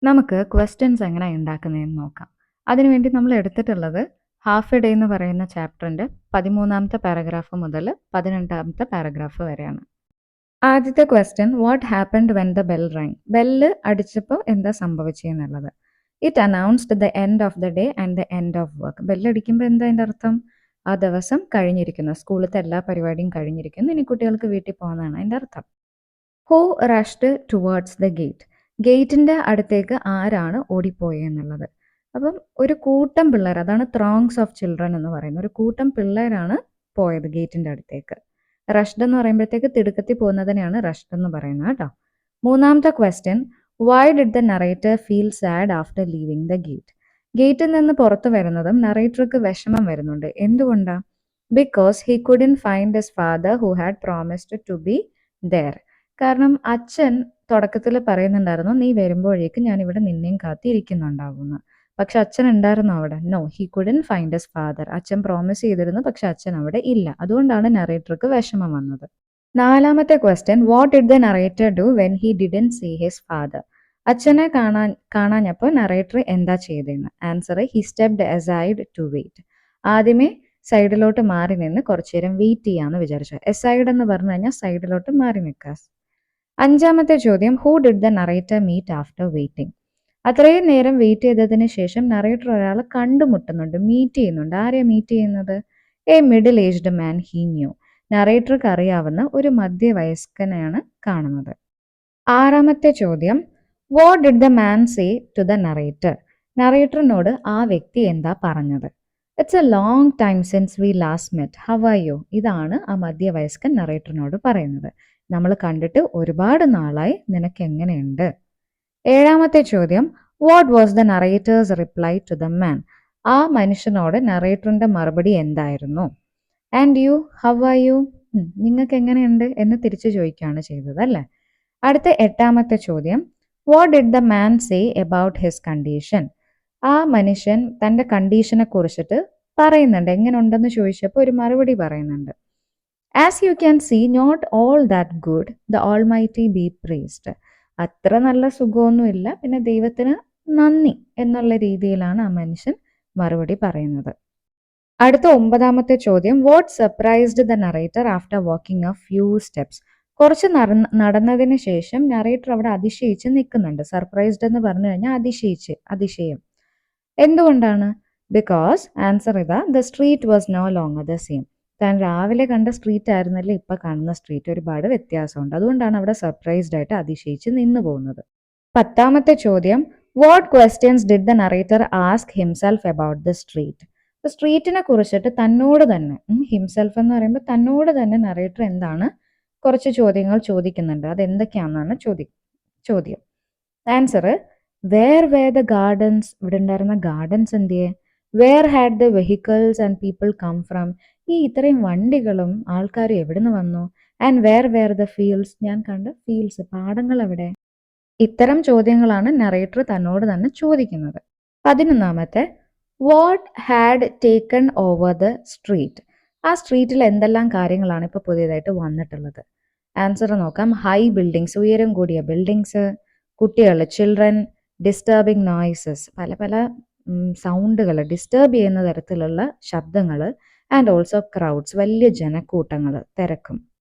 നമുക്ക് ക്വസ്റ്റ്യൻസ് എങ്ങനെ ഉണ്ടാക്കുന്നതെന്ന് നോക്കാം. അതിനുവേണ്ടി നമ്മൾ എടുത്തിട്ടുള്ളത് ഹാഫ് എ ഡേ എന്ന് പറയുന്ന ചാപ്റ്ററിൻ്റെ 13ാമത്തെ പാരഗ്രാഫ് മുതൽ 18ാമത്തെ പാരഗ്രാഫ് വരെയാണ്. ആദ്യത്തെ question, what happened when the bell ring? Bell അടിച്ചപ്പോൾ എന്താ സംഭവിച്ചെന്നുള്ളത്. It announced the end of the day and the end of work. ബെല്ലടിക്കുമ്പോൾ എന്താ അതിൻ്റെ അർത്ഥം? ആ ദിവസം കഴിഞ്ഞിരിക്കുന്നു, സ്കൂളിലത്തെ എല്ലാ പരിപാടിയും കഴിഞ്ഞിരിക്കുന്നു, ഇനി കുട്ടികൾക്ക് വീട്ടിൽ പോകുന്നതാണ് അതിൻ്റെ അർത്ഥം. Who rushed towards the gate? ഗേറ്റിൻ്റെ അടുത്തേക്ക് ആരാണ് ഓടിപ്പോയെന്നുള്ളത്. അപ്പം ഒരു കൂട്ടം പിള്ളേർ, അതാണ് ത്രോങ്സ് ഓഫ് ചിൽഡ്രൻ എന്ന് പറയുന്നത്. ഒരു കൂട്ടം പിള്ളേരാണ് പോയത് ഗേറ്റിൻ്റെ അടുത്തേക്ക്. റഷ്ഡ് എന്ന് പറയുമ്പോഴത്തേക്ക് തിടുക്കത്തിൽ പോകുന്നതിനെയാണ് റഷ്ഡ് എന്ന് പറയുന്നത് കേട്ടോ. മൂന്നാമത്തെ question, why did the narrator feel sad after leaving the gate? ഗേറ്റിൽ നിന്ന് പുറത്തു വരുന്നതും നറേറ്റർക്ക് വിഷമം വരുന്നുണ്ട്. എന്തുകൊണ്ടാണ്? Because he couldn't find his father who had promised to be there. കാരണം അച്ഛൻ തുടക്കത്തിൽ പറയുന്നുണ്ടായിരുന്നു, നീ വരുമ്പോഴേക്കും ഞാൻ ഇവിടെ നിന്നെയും കാത്തിരിക്കുന്നുണ്ടാവുമെന്ന്. പക്ഷെ അച്ഛൻ ഉണ്ടായിരുന്നു അവിടെ? No, he couldn't find his father. അച്ഛൻ പ്രോമിസ് ചെയ്തിരുന്നു, പക്ഷെ അച്ഛൻ അവിടെ ഇല്ല. അതുകൊണ്ടാണ് നറേറ്റർക്ക് വിഷമം വന്നത്. നാലാമത്തെ question, what did the narrator do when he didn't see his father? അച്ഛനെ കാണാഞ്ഞപ്പോൾ നറേറ്റർ എന്താ ചെയ്തതെന്ന്. Answer, he stepped aside to wait. ആദ്യമേ സൈഡിലോട്ട് മാറി നിന്ന് കുറച്ചു നേരം വെയിറ്റ് ചെയ്യാമെന്ന് വിചാരിച്ചു. എസൈഡ് എന്ന് പറഞ്ഞു കഴിഞ്ഞാൽ സൈഡിലോട്ട് മാറി നിൽക്കുക. അഞ്ചാമത്തെ ചോദ്യം, who did the narrator meet after waiting? അത്രയും നേരം വെയിറ്റ് ചെയ്തതിന് ശേഷം നറേറ്റർ ഒരാളെ കണ്ടുമുട്ടുന്നുണ്ട്, മീറ്റ് ചെയ്യുന്നുണ്ട്. ആരെയാണ് മീറ്റ് ചെയ്യുന്നത്? A middle aged man he knew. നറേറ്റർക്ക് അറിയാവുന്ന ഒരു മധ്യവയസ്കനെയാണ് കാണുന്നത്. ആറാമത്തെ ചോദ്യം, what did the man say to the narrator? നറേറ്ററിനോട് ആ വ്യക്തി എന്താ പറഞ്ഞത്? It's a long time since we last met, how are you? ഇതാണ് ആ മധ്യവയസ്കൻ നറേറ്ററിനോട് പറയുന്നത്. നമ്മൾ കണ്ടിട്ട് ഒരുപാട് നാളായി, നിനക്ക് എങ്ങനെയുണ്ട്? ഏഴാമത്തെ ചോദ്യം, what was the narrator's reply to the man? ആ മനുഷ്യനോട് നറേറ്ററിന്റെ മറുപടി എന്തായിരുന്നു? And you, how are you? നിങ്ങൾക്ക് എങ്ങനെയുണ്ട് എന്ന് തിരിച്ചു ചോദിക്കുകയാണ് ചെയ്തത് അല്ലേ. അടുത്ത എട്ടാമത്തെ ചോദ്യം, what did the man say about his condition? ആ മനുഷ്യൻ തൻ്റെ കണ്ടീഷനെ കുറിച്ചിട്ട് പറയുന്നുണ്ട്. എങ്ങനെ ഉണ്ടെന്ന് ചോദിച്ചപ്പോൾ ഒരു മറുപടി പറയുന്നുണ്ട്. As you can see not all that good, the almighty be praised. അത്ര നല്ല സുഖമൊന്നുമില്ല, പിന്നെ ദൈവത്തിന് നന്ദി എന്നുള്ള രീതിയിലാണ് ആ മനുഷ്യൻ മറുപടി പറയുന്നത്. അടുത്ത ഒമ്പതാമത്തെ ചോദ്യം, what surprised the narrator after walking A few steps? കുറച്ച് നടന്നതിന് ശേഷം നറേറ്റർ അവിടെ അതിശയിച്ച് നിൽക്കുന്നുണ്ട്. സർപ്രൈസ്ഡ് എന്ന് പറഞ്ഞു കഴിഞ്ഞാൽ അതിശയം. എന്തുകൊണ്ടാണ്? ബിക്കോസ്, ആൻസർ ഇതാ, the street was no longer the same. താൻ രാവിലെ കണ്ട സ്ട്രീറ്റ് ആയിരുന്നല്ലേ ഇപ്പൊ കാണുന്ന സ്ട്രീറ്റ്, ഒരുപാട് വ്യത്യാസമുണ്ട്. അതുകൊണ്ടാണ് അവിടെ സർപ്രൈസ്ഡ് ആയിട്ട് അതിശയിച്ച് നിന്നു പോകുന്നത്. പത്താമത്തെ ചോദ്യം, what questions did the narrator ask himself about the street? സ്ട്രീറ്റിനെ കുറിച്ചിട്ട് തന്നോട് തന്നെ, ഹിംസെൽഫ് എന്ന് പറയുമ്പോൾ തന്നോട് തന്നെ നറേറ്റർ എന്താണ് കുറച്ച് ചോദ്യങ്ങൾ ചോദിക്കുന്നുണ്ട്. അതെന്തൊക്കെയാണെന്നാണ് ചോദ്യം. Answer, where were the gardens? ഇവിടെ ഉണ്ടായിരുന്ന ഗാർഡൻസ് എന്തിയെ? Where had the vehicles and people come from? ഈ ഇത്രയും വണ്ടികളും ആൾക്കാരും എവിടെ നിന്ന് വന്നു? And where were the fields? ഞാൻ കണ്ട ഫീൽഡ്സ്, പാടങ്ങൾ എവിടെ? ഇത്തരം ചോദ്യങ്ങളാണ് നറേറ്റർ തന്നോട് തന്നെ ചോദിക്കുന്നത്. 11ാമത്തെ, what had taken over the street? ആ സ്ട്രീറ്റിൽ എന്തെല്ലാം കാര്യങ്ങളാണ് ഇപ്പോൾ പുതിയതായിട്ട് വന്നിട്ടുള്ളത്? ആൻസർ നോക്കാം. ഹൈ ബിൽഡിങ്സ്, ഉയരം കൂടിയ ബിൽഡിങ്സ്, കുട്ടികൾ, ചിൽഡ്രൻ, ഡിസ്റ്റർബിങ് നോയ്സസ്, പല പല സൗണ്ടുകൾ, ഡിസ്റ്റർബ് ചെയ്യുന്ന തരത്തിലുള്ള ശബ്ദങ്ങൾ, ആൻഡ് ഓൾസോ ക്രൗഡ്സ്, വലിയ ജനക്കൂട്ടങ്ങൾ, തിരക്കും.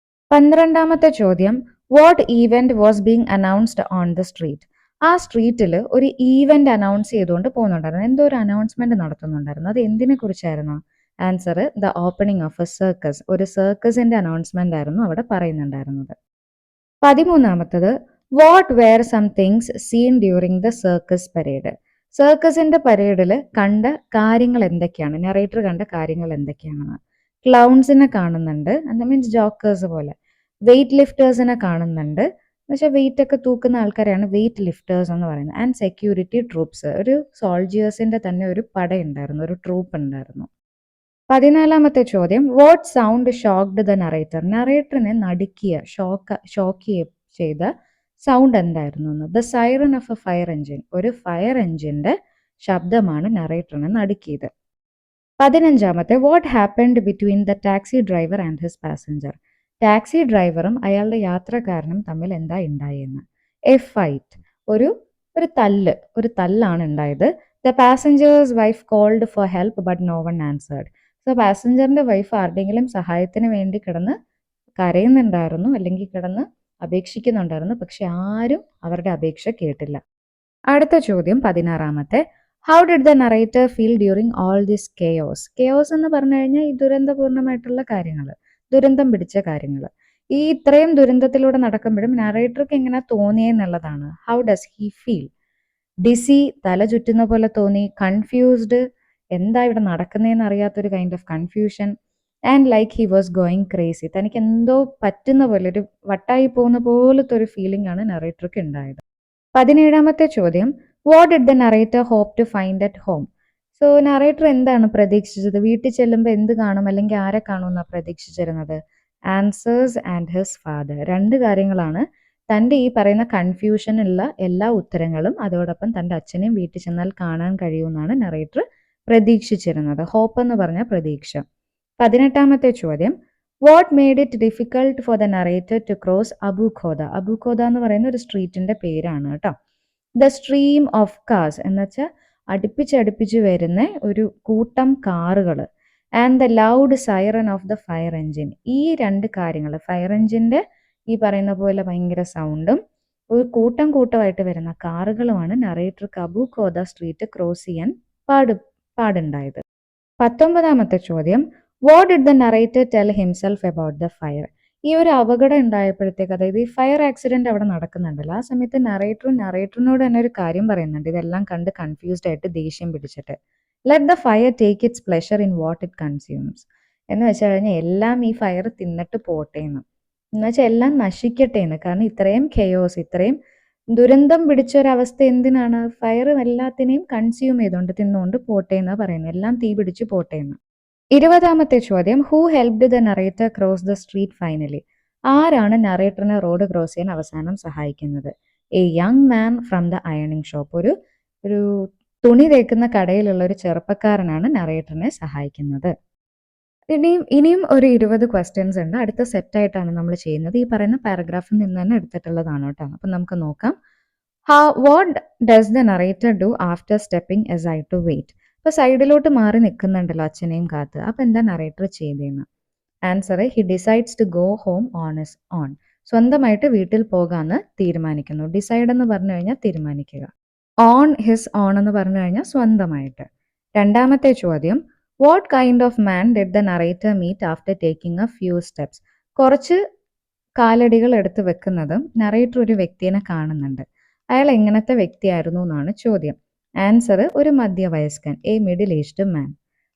12ാമത്തെ ചോദ്യം, what event was being announced on the street? ആ സ്ട്രീറ്റിൽ ഒരു ഈവന്റ് അനൗൺസ് ചെയ്തുകൊണ്ട് പോകുന്നുണ്ടായിരുന്നു. എന്തോ ഒരു അനൗൺസ്മെന്റ് നടത്തുന്നുണ്ടായിരുന്നു. അത് എന്തിനെ കുറിച്ചായിരുന്നു? Answer, the opening of a circus. ഒരു സർക്കസിന്റെ അനൗൺസ്മെന്റ് ആയിരുന്നു അവിടെ പറയുന്നുണ്ടായിരുന്നത്. 13ാമത്തത്, what were some things seen during the circus parade? സർക്കസിന്റെ പരേഡിൽ കണ്ട കാര്യങ്ങൾ എന്തൊക്കെയാണ്? നറേറ്റർ കണ്ട കാര്യങ്ങൾ എന്തൊക്കെയാണെന്ന്. ക്ലൗൺസിനെ കാണുന്നുണ്ട്, മീൻസ് ജോക്കേഴ്സ് പോലെ. വെയിറ്റ് ലിഫ്റ്റേഴ്സിനെ കാണുന്നുണ്ട്, പക്ഷേ വെയിറ്റ് ഒക്കെ തൂക്കുന്ന ആൾക്കാരെയാണ് വെയിറ്റ് ലിഫ്റ്റേഴ്സ് എന്ന് പറയുന്നത്. ആൻഡ് സെക്യൂരിറ്റി ട്രൂപ്സ്, ഒരു സോൾജിയേഴ്സിന്റെ തന്നെ ഒരു പടയുണ്ടായിരുന്നു, ഒരു ട്രൂപ്പ് ഉണ്ടായിരുന്നു. 14ാമത്തെ ചോദ്യം, what sound shocked the narrator? നറേറ്ററിനെ നടുക്കിയ, ഷോക്ക് ചെയ്ത സൗണ്ട് എന്തായിരുന്നു എന്ന്. The siren of a fire engine, ഒരു ഫയർ എഞ്ചിന്റെ ശബ്ദമാണ് നറേറ്ററിനെ നടുക്കിയത്. 15ാമത്തെ, what happened between the taxi driver and his passenger? Taxi ഡ്രൈവറും അയാളുടെ യാത്രക്കാരനും തമ്മിൽ എന്താ ഉണ്ടായെന്ന്. എ ഫൈറ്റ്, ഒരു ഒരു തല്ലാണ് ഉണ്ടായത്. The passenger's wife called for help but no one answered. So പാസഞ്ചറിന്റെ വൈഫ് ആരുടെയെങ്കിലും സഹായത്തിന് വേണ്ടി കിടന്ന് കരയുന്നുണ്ടായിരുന്നു, അല്ലെങ്കിൽ കിടന്ന് അപേക്ഷിക്കുന്നുണ്ടായിരുന്നു. പക്ഷെ ആരും അവരുടെ അപേക്ഷ കേട്ടില്ല. അടുത്ത ചോദ്യം 16. How did the narrator feel during all this chaos? Chaos എന്ന് പറഞ്ഞു കഴിഞ്ഞാൽ ഈ ദുരന്തപൂർണമായിട്ടുള്ള കാര്യങ്ങൾ, ദുരന്തം പിടിച്ച കാര്യങ്ങൾ. ഈ ഇത്രയും ദുരന്തത്തിലൂടെ നടക്കുമ്പോഴും നറേറ്റർക്ക് എങ്ങനെ തോന്നിയെന്നുള്ളതാണ്. How does he feel? Dizzy, തല ചുറ്റുന്ന പോലെ തോന്നി. കൺഫ്യൂസ്ഡ്, എന്താ ഇവിടെ നടക്കുന്നതെന്ന് അറിയാത്തൊരു kind of confusion. And like he was going crazy, തനിക്ക് എന്തോ പറ്റുന്ന പോലെ, ഒരു വട്ടായി പോകുന്ന പോലത്തെ ഒരു ഫീലിംഗ് ആണ് നറേറ്റർക്ക് ഉണ്ടായത്. 17 ചോദ്യം, what did the narrator hope to find at home? So narrator എന്താണ് പ്രതീക്ഷിച്ചത്? വീട്ടിൽ ചെല്ലുമ്പോൾ എന്ത് കാണും, അല്ലെങ്കിൽ ആരെ കാണുമെന്നാണ് പ്രതീക്ഷിച്ചിരുന്നത്? Answers and his father. രണ്ട് കാര്യങ്ങളാണ്. തൻ്റെ ഈ പറയുന്ന കൺഫ്യൂഷനുള്ള എല്ലാ ഉത്തരങ്ങളും അതോടൊപ്പം തൻ്റെ അച്ഛനെയും വീട്ടിൽ ചെന്നാൽ കാണാൻ കഴിയുമെന്നാണ് നറേറ്റർ പ്രതീക്ഷിച്ചിരുന്നത്. ഹോപ്പ് എന്ന് പറഞ്ഞ പ്രതീക്ഷ. 18 ചോദ്യം, what made it difficult for the narrator to cross Abu Khoda? Abu Khoda എന്ന് പറയുന്ന ഒരു സ്ട്രീറ്റിന്റെ പേരാണ് കേട്ടോ. ദ സ്ട്രീം ഓഫ് കാർസ് എന്ന് വെച്ചാൽ അടുപ്പിച്ചടുപ്പിച്ച് വരുന്ന ഒരു കൂട്ടം കാറുകൾ. And the loud siren of the fire engine. ഈ രണ്ട് കാര്യങ്ങൾ, ഫയർ എഞ്ചിന്റെ ഈ പറയുന്ന പോലെ ഭയങ്കര സൗണ്ടും ഒരു കൂട്ടമായിട്ട് വരുന്ന കാറുകളുമാണ് നറേറ്റർക്ക് അബുഖോദ സ്ട്രീറ്റ് ക്രോസ് ചെയ്യാൻ പാടുണ്ടായത്. 19 ചോദ്യം, what did the narrator tell himself about the fire? ഈ ഒരു അപകടം ഉണ്ടായപ്പോഴത്തേക്ക്, അതായത് ഈ ഫയർ ആക്സിഡന്റ് അവിടെ നടക്കുന്നുണ്ടല്ലോ, ആ സമയത്ത് നറേറ്ററിനോട് തന്നെ ഒരു കാര്യം പറയുന്നുണ്ട്. ഇതെല്ലാം കണ്ട് കൺഫ്യൂസ്ഡ് ആയിട്ട് ദേഷ്യം പിടിച്ചിട്ട്, let the fire take its pleasure in what it consumes. എന്ന് വെച്ചാൽ കഴിഞ്ഞാൽ എല്ലാം ഈ ഫയർ തിന്നിട്ട് പോട്ടെ എന്ന് വെച്ചാൽ എല്ലാം നശിക്കട്ടെ എന്ന്. കാരണം ഇത്രയും കെയോസ്, ഇത്രയും ദുരന്തം പിടിച്ച ഒരവസ്ഥ എന്തിനാണ്? ഫയർ എല്ലാത്തിനെയും കൺസ്യൂം ചെയ്തുകൊണ്ട് തിന്നുകൊണ്ട് പോട്ടെ എന്നാണ് പറയുന്നത്. എല്ലാം തീ പിടിച്ച് പോട്ടെ എന്ന്. 20 ചോദ്യം, who helped the narrator cross the street finally? ആരാണ് നറേറ്ററിനെ റോഡ് ക്രോസ് ചെയ്യാൻ അവസാനം സഹായിക്കുന്നത്? A young man from the അയണിങ് ഷോപ്പ്. ഒരു തുണി തേക്കുന്ന കടയിലുള്ള ഒരു ചെറുപ്പക്കാരനാണ് നറേറ്ററിനെ സഹായിക്കുന്നത്. ഇനിയും ഒരു 20 ക്വസ്റ്റ്യൻസ് ഉണ്ട്. അടുത്ത സെറ്റായിട്ടാണ് നമ്മൾ ചെയ്യുന്നത്. ഈ പറയുന്ന പാരഗ്രാഫിൽ നിന്ന് തന്നെ എടുത്തിട്ടുള്ളതാണ് കേട്ടോ. അപ്പം നമുക്ക് നോക്കാം. What does the narrator do after stepping aside to wait? അപ്പോൾ സൈഡിലോട്ട് മാറി നിൽക്കുന്നുണ്ടല്ലോ അച്ഛനെയും കാത്ത്. അപ്പം എന്താ നറേറ്റർ ചെയ്തതെന്ന്? Answer, he decides to go home on his own. സ്വന്തമായിട്ട് വീട്ടിൽ പോകാമെന്ന് തീരുമാനിക്കുന്നു. ഡിസൈഡ് എന്ന് പറഞ്ഞു കഴിഞ്ഞാൽ തീരുമാനിക്കുക. ഓൺ ഹിസ് ഓൺ എന്ന് പറഞ്ഞു കഴിഞ്ഞാൽ സ്വന്തമായിട്ട്. 2 ചോദ്യം, what kind of man did the narrator meet after taking a few steps? കുറച്ച് കാലടികൾ എടുത്ത് വെക്കുന്നതും നറേറ്റർ ഒരു വ്യക്തിയെ കാണുന്നുണ്ട്. അയാൾ എങ്ങനത്തെ വ്യക്തിയായിരുന്നു എന്നാണ് ചോദ്യം. ആൻസർ, ഒരു മധ്യവയസ്കൻ, എ മിഡിൽ ഏജ്ഡ് മാൻ.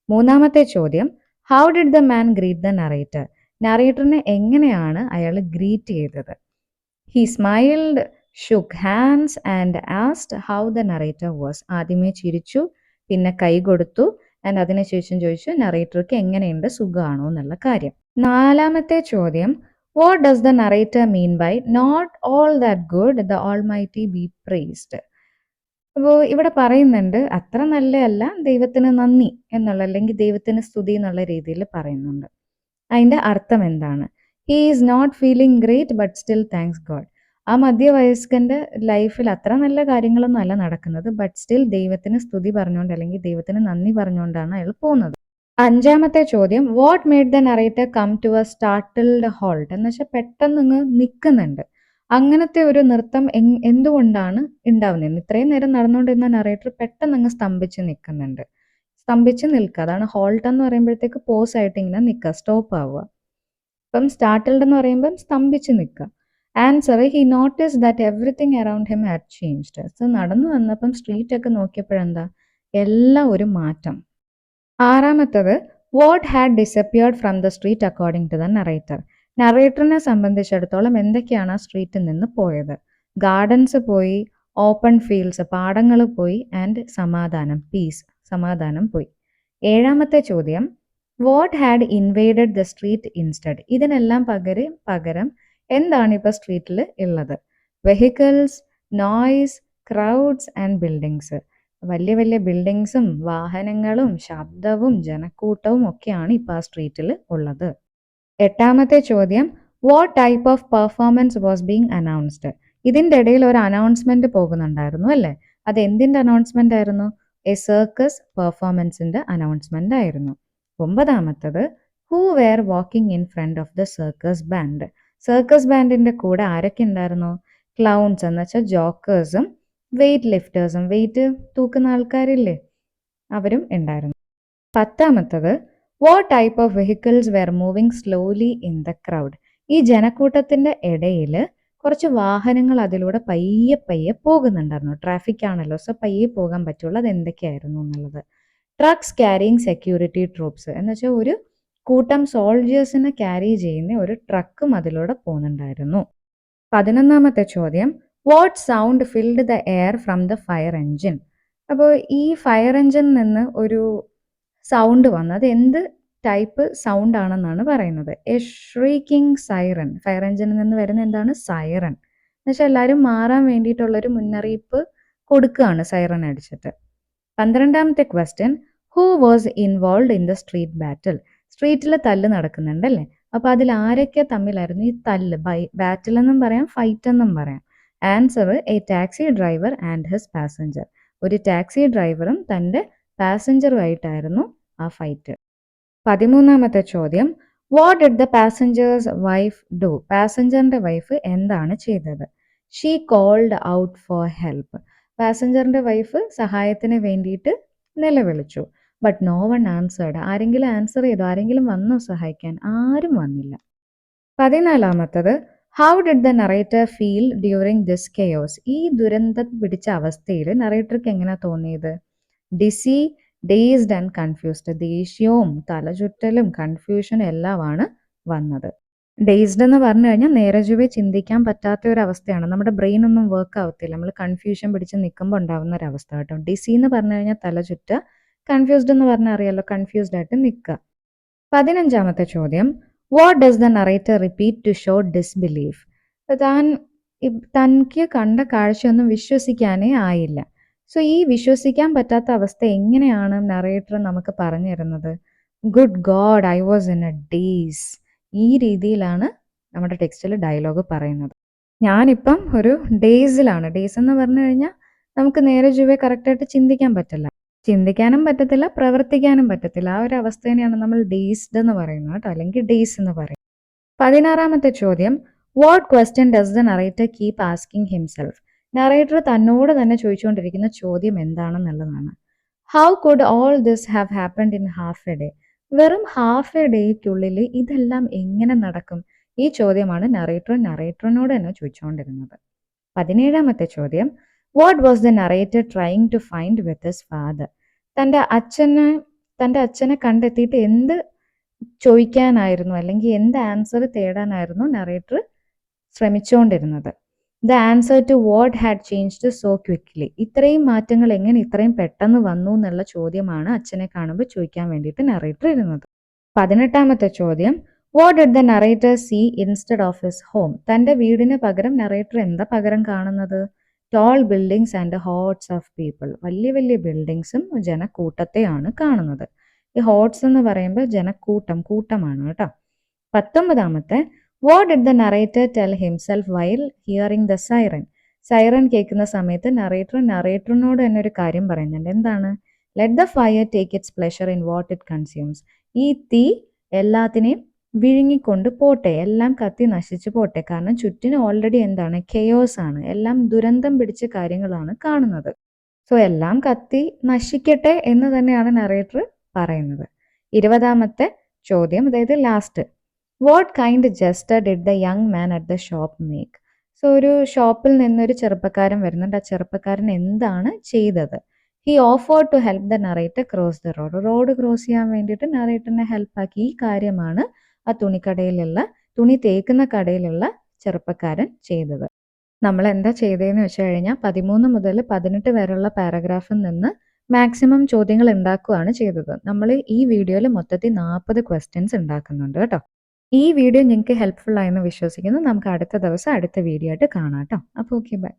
3 ചോദ്യം, how did the man greet the narrator? നറേറ്ററിനെ എങ്ങനെയാണ് അയാൾ ഗ്രീറ്റ് ചെയ്തത്? He smiled, shook hands and asked how the narrator was. ആദ്യമേ ചിരിച്ചു, പിന്നെ കൈ കൊടുത്തു, ആൻഡ് അതിനുശേഷം ചോദിച്ചു നറേറ്റർക്ക് എങ്ങനെയുണ്ട്, സുഖമാണോ എന്നുള്ള കാര്യം. 4 ചോദ്യം, what does the narrator mean by not all that good the almighty be praised? അപ്പോൾ ഇവിടെ പറയുന്നുണ്ട് അത്ര നല്ലതല്ല, ദൈവത്തിന് നന്ദി എന്നുള്ള, അല്ലെങ്കിൽ ദൈവത്തിന് സ്തുതി എന്നുള്ള രീതിയിൽ പറയുന്നുണ്ട്. അതിൻ്റെ അർത്ഥം എന്താണ്? He is not feeling great but still thanks God. ആ മധ്യവയസ്കന്റെ ലൈഫിൽ അത്ര നല്ല കാര്യങ്ങളൊന്നും അല്ല നടക്കുന്നത്, ബട്ട് സ്റ്റിൽ ദൈവത്തിന് സ്തുതി പറഞ്ഞുകൊണ്ട്, അല്ലെങ്കിൽ ദൈവത്തിന് നന്ദി പറഞ്ഞുകൊണ്ടാണ് അയാൾ പോകുന്നത്. 5 ചോദ്യം, what made the narrator come to a startled halt? എന്ന് വെച്ചാൽ പെട്ടെന്ന് നിൽക്കുന്നുണ്ട്. അങ്ങനത്തെ ഒരു നൃത്തം എന്തുകൊണ്ടാണ് ഉണ്ടാവുന്നത്? ഇത്രയും നേരം നടന്നുകൊണ്ടിരുന്ന നറേറ്റർ പെട്ടെന്ന് സ്തംഭിച്ച് നിൽക്കുന്നുണ്ട്. സ്തംഭിച്ച് നിൽക്കുക, അതാണ് ഹോൾട്ട് എന്ന് പറയുമ്പോഴത്തേക്ക് പോസ് ആയിട്ട് ഇങ്ങനെ നിൽക്കുക, സ്റ്റോപ്പ് ആവുക. അപ്പം സ്റ്റാർട്ടിൽഡ് എന്ന് പറയുമ്പം സ്തംഭിച്ച് നിൽക്കുക. Answer, he notice that everything around him had changed. So നടന്നു വന്നപ്പം സ്ട്രീറ്റ് ഒക്കെ നോക്കിയപ്പോഴെന്താ, എല്ലാം ഒരു മാറ്റം. 6, what had disappeared from the street according to the narrator? നറേറ്ററിനെ സംബന്ധിച്ചിടത്തോളം എന്തൊക്കെയാണ് ആ സ്ട്രീറ്റിൽ നിന്ന് പോയത്? ഗാർഡൻസ് പോയി, ഓപ്പൺ ഫീൽഡ്സ് പാടങ്ങൾ പോയി, ആൻഡ് സമാധാനം, പീസ്, സമാധാനം പോയി. 7 ചോദ്യം, what had invaded the street instead? ഇതിനെല്ലാം പകരം എന്താണ് ഇപ്പോൾ സ്ട്രീറ്റിൽ ഉള്ളത്? Vehicles, noise, crowds and buildings. വലിയ വലിയ ബിൽഡിങ്സും വാഹനങ്ങളും ശബ്ദവും ജനക്കൂട്ടവും ഒക്കെയാണ് ഇപ്പോൾ ആ സ്ട്രീറ്റിൽ ഉള്ളത്. 8 ചോദ്യം, what type of performance was being announced? ഇതിൻ്റെ ഇടയിൽ ഒരു അനൗൺസ്മെന്റ് പോകുന്നുണ്ടായിരുന്നു അല്ലേ? അത് എന്തിൻ്റെ അനൗൺസ്മെന്റ് ആയിരുന്നു? എ സർക്കസ് പെർഫോമൻസിന്റെ അനൗൺസ്മെന്റ് ആയിരുന്നു. 9ാമത്തത് who were walking in front of the circus band. Circus ബാൻഡിന്റെ കൂടെ ആരൊക്കെ ഉണ്ടായിരുന്നു? ക്ലൗൺസ് എന്ന് വെച്ചാൽ ജോക്കേഴ്സും വെയിറ്റ് ലിഫ്റ്റേഴ്സും, വെയിറ്റ് തൂക്കുന്ന ആൾക്കാരില്ലേ, അവരും ഉണ്ടായിരുന്നു. 10ാമത്തത് what type of vehicles were moving slowly in the crowd. ഈ ജനക്കൂട്ടത്തിന്റെ ഇടയിൽ കുറച്ച് വാഹനങ്ങൾ അതിലൂടെ പയ്യെ പയ്യെ പോകുന്നുണ്ടായിരുന്നു. ട്രാഫിക് ആണല്ലോ, സോ പയ്യെ പോകാൻ പറ്റുള്ളൂ. അത് എന്തൊക്കെയായിരുന്നു എന്നുള്ളത്. ട്രക്സ് ക്യാരിങ് സെക്യൂരിറ്റി ട്രൂപ്സ് എന്ന് വെച്ചാൽ ഒരു കൂട്ടം സോൾജേഴ്സിനെ ക്യാരി ചെയ്യുന്ന ഒരു ട്രക്കും അതിലൂടെ പോകുന്നുണ്ടായിരുന്നു. 11ാമത്തെ ചോദ്യം what sound filled the air from the fire engine. അപ്പോൾ ഈ ഫയർ എൻജിനിൽ നിന്ന് ഒരു സൗണ്ട് വന്നു. അത് എന്ത് ടൈപ്പ് സൗണ്ട് ആണെന്നാണ് പറയുന്നത്? A shrieking siren. ഫയർ എൻജിനിൽ നിന്ന് വരുന്ന എന്താണ്? സൈറൻ. എന്നുവെച്ചാൽ എല്ലാവരും മാറാൻ വേണ്ടിയിട്ടുള്ളൊരു മുന്നറിയിപ്പ് കൊടുക്കുകയാണ് സൈറൻ അടിച്ചിട്ട്. 12ാമത്തെ question who was involve in the street battle. സ്ട്രീറ്റിൽ തല്ല് നടക്കുന്നുണ്ടല്ലേ, അപ്പോൾ അതിൽ ആരൊക്കെ തമ്മിലായിരുന്നു ഈ തല്ല്? ബാറ്റിൽ എന്നും പറയാം, ഫൈറ്റ് എന്നും പറയാം. Answer a taxi driver and his passenger. ഒരു ടാക്സി ഡ്രൈവറും തൻ്റെ പാസഞ്ചറുമായിട്ടായിരുന്നു ആ ഫൈറ്റ്. 13ാമത്തെ ചോദ്യം what did the passenger's wife do. പാസഞ്ചറിന്റെ വൈഫ് എന്താണ് ചെയ്തത്? She called out for help. പാസഞ്ചറിന്റെ വൈഫ് സഹായത്തിന് വേണ്ടിയിട്ട് നിലവിളിച്ചു. But no one answered. ആരെങ്കിലും ആൻസർ ചെയ്തോ? ആരെങ്കിലും വന്നോ സഹായിക്കാൻ? ആരും വന്നില്ല. 14ാമത്തത് how did the narrator feel during this chaos. ഈ ദുരന്തം പിടിച്ച അവസ്ഥയിൽ നറേറ്റർക്ക് എങ്ങനെ തോന്നിയത്? Dizzy, dazed and confused. ദേഷ്യവും തലചുറ്റലും കൺഫ്യൂഷനും എല്ലാമാണ് വന്നത്. ഡേസ്ഡ് എന്ന് പറഞ്ഞു കഴിഞ്ഞാൽ നേരെ ചൊവ്വേ ചിന്തിക്കാൻ പറ്റാത്ത ഒരു അവസ്ഥയാണ്. നമ്മുടെ ബ്രെയിൻ ഒന്നും വർക്ക് ആവത്തില്ല, നമ്മൾ കൺഫ്യൂഷൻ പിടിച്ച് നിൽക്കുമ്പോൾ ഉണ്ടാവുന്ന ഒരു അവസ്ഥ കേട്ടോ. ഡിസി എന്ന് പറഞ്ഞു കഴിഞ്ഞാൽ തലചുറ്റുക, കൺഫ്യൂസ്ഡ് എന്ന് പറഞ്ഞാൽ അറിയാലോ, കൺഫ്യൂസ്ഡ് ആയിട്ട് നിൽക്കുക. 15ാമത്തെ ചോദ്യം what does the narrator repeat to show disbelief. തനിക്ക് കണ്ട കാഴ്ചയൊന്നും വിശ്വസിക്കാനേ ആയില്ല. സോ ഈ വിശ്വസിക്കാൻ പറ്റാത്ത അവസ്ഥ എങ്ങനെയാണ് നറേറ്റർ നമുക്ക് പറഞ്ഞു തരുന്നത്? Good God, I was in A days. ഈ രീതിയിലാണ് നമ്മുടെ ടെക്സ്റ്റിൽ ഡയലോഗ് പറയുന്നത്. ഞാനിപ്പം ഒരു ഡേസിലാണ്. ഡേസ് എന്ന് പറഞ്ഞു കഴിഞ്ഞാൽ നമുക്ക് നേരെ ചൊവ്വേ കറക്റ്റായിട്ട് ചിന്തിക്കാൻ പറ്റില്ല, ചിന്തിക്കാനും പറ്റത്തില്ല, പ്രവർത്തിക്കാനും പറ്റത്തില്ല. ആ ഒരു അവസ്ഥേനെയാണ് നമ്മൾ ഡേസ്ഡ് എന്ന് പറയുന്നത് കേട്ടോ, അല്ലെങ്കിൽ ഡേയ്സ് എന്ന് പറയും. 16ാമത്തെ ചോദ്യം what question does the narrator keep asking himself. Narrator തന്നോട് തന്നെ ചോദിച്ചുകൊണ്ടിരിക്കുന്ന ചോദ്യം എന്താണെന്നുള്ളതാണ്. How could all this have happened in half a day. വെറും ഹാഫ് എ ഡേയ്ക്കുള്ളിൽ ഇതെല്ലാം എങ്ങനെ നടക്കും? ഈ ചോദ്യമാണ് നറേറ്ററിനോട് തന്നെ ചോദിച്ചുകൊണ്ടിരുന്നത്. 17ാമത്തെ ചോദ്യം what was the narrator trying to find with his father. തൻ്റെ അച്ഛനെ കണ്ടെത്തിയിട്ട് എന്ത് ചോദിക്കാനായിരുന്നു, അല്ലെങ്കിൽ എന്ത് ആൻസർ തേടാനായിരുന്നു നറേറ്റർ ശ്രമിച്ചുകൊണ്ടിരുന്നത്? The answer to what had changed so quickly. ഇത്രയും മാറ്റങ്ങൾ എങ്ങനെ ഇത്രയും പെട്ടെന്ന് വന്നു എന്നുള്ള ചോദ്യമാണ് അച്ഛനെ കാണുമ്പോൾ ചോദിക്കാൻ വേണ്ടിയിട്ട് നറേറ്റർ ഇരുന്നത്. 18ാമത്തെ ചോദ്യം what did the narrator see instead of his home. തൻ്റെ വീടിന് പകരം നറേറ്റർ എന്താ പകരം കാണുന്നത്? Tall buildings and hordes of people. വലിയ വലിയ ബിൽഡിങ്സും ജനക്കൂട്ടത്തെയാണ് കാണുന്നത്. ഈ ഹോട്ട്സ് എന്ന് പറയുമ്പോൾ കൂട്ടമാണ് കേട്ടോ. 19ാമത്തെ what did the narrator tell himself while hearing the siren. Siren കേൾക്കുന്ന സമയത്ത് നറേറ്ററിനോട് തന്നെ ഒരു കാര്യം പറയുന്നുണ്ട്. എന്താണ്? Let the fire take its pleasure in what it consumes. ഈ തീ എല്ലാത്തിനെയും വിഴുങ്ങിക്കൊണ്ട് പോട്ടെ, എല്ലാം കത്തി നശിച്ചു പോട്ടെ. കാരണം ചുറ്റിനും ഓൾറെഡി എന്താണ്? കെയോസ് ആണ്, എല്ലാം ദുരന്തം പിടിച്ച കാര്യങ്ങളാണ് കാണുന്നത്. സോ എല്ലാം കത്തി നശിക്കട്ടെ എന്ന് തന്നെയാണ് നറേറ്റർ പറയുന്നത്. 20ാമത്തെ ചോദ്യം, അതായത് last, what kind gesture did the young man at the shop make. So ഒരു ഷോപ്പിൽ നിന്നൊരു ചെറുപ്പക്കാരൻ വരുന്നുണ്ട്. ആ ചെറുപ്പക്കാരൻ എന്താണ് ചെയ്തത്? He offered to help the narrator cross the road. Road cross ചെയ്യാൻ വേണ്ടിയിട്ട് നറേറ്ററിനെ ഹെൽപ്പാക്കി. ഈ കാര്യമാണ് ആ തുണി തേക്കുന്ന കടയിലുള്ള ചെറുപ്പക്കാരൻ ചെയ്തത്. നമ്മൾ എന്താ ചെയ്തതെന്ന് വെച്ച് കഴിഞ്ഞാൽ 13 മുതൽ 18 വരെയുള്ള പാരഗ്രാഫിൽ നിന്ന് മാക്സിമം ചോദ്യങ്ങൾ ഉണ്ടാക്കുകയാണ് ചെയ്തത്. നമ്മൾ ഈ വീഡിയോയിൽ മൊത്തത്തിൽ 40 ക്വസ്റ്റ്യൻസ് ഉണ്ടാക്കുന്നുണ്ട് കേട്ടോ. ഈ വീഡിയോ നിങ്ങൾക്ക് ഹെൽപ്ഫുൾ ആയെന്ന് വിശ്വസിക്കുന്നു. നമുക്ക് അടുത്ത ദിവസം അടുത്ത വീഡിയോ ആയിട്ട് കാണാം കേട്ടോ. അപ്പോൾ ഓക്കെ, ബൈ.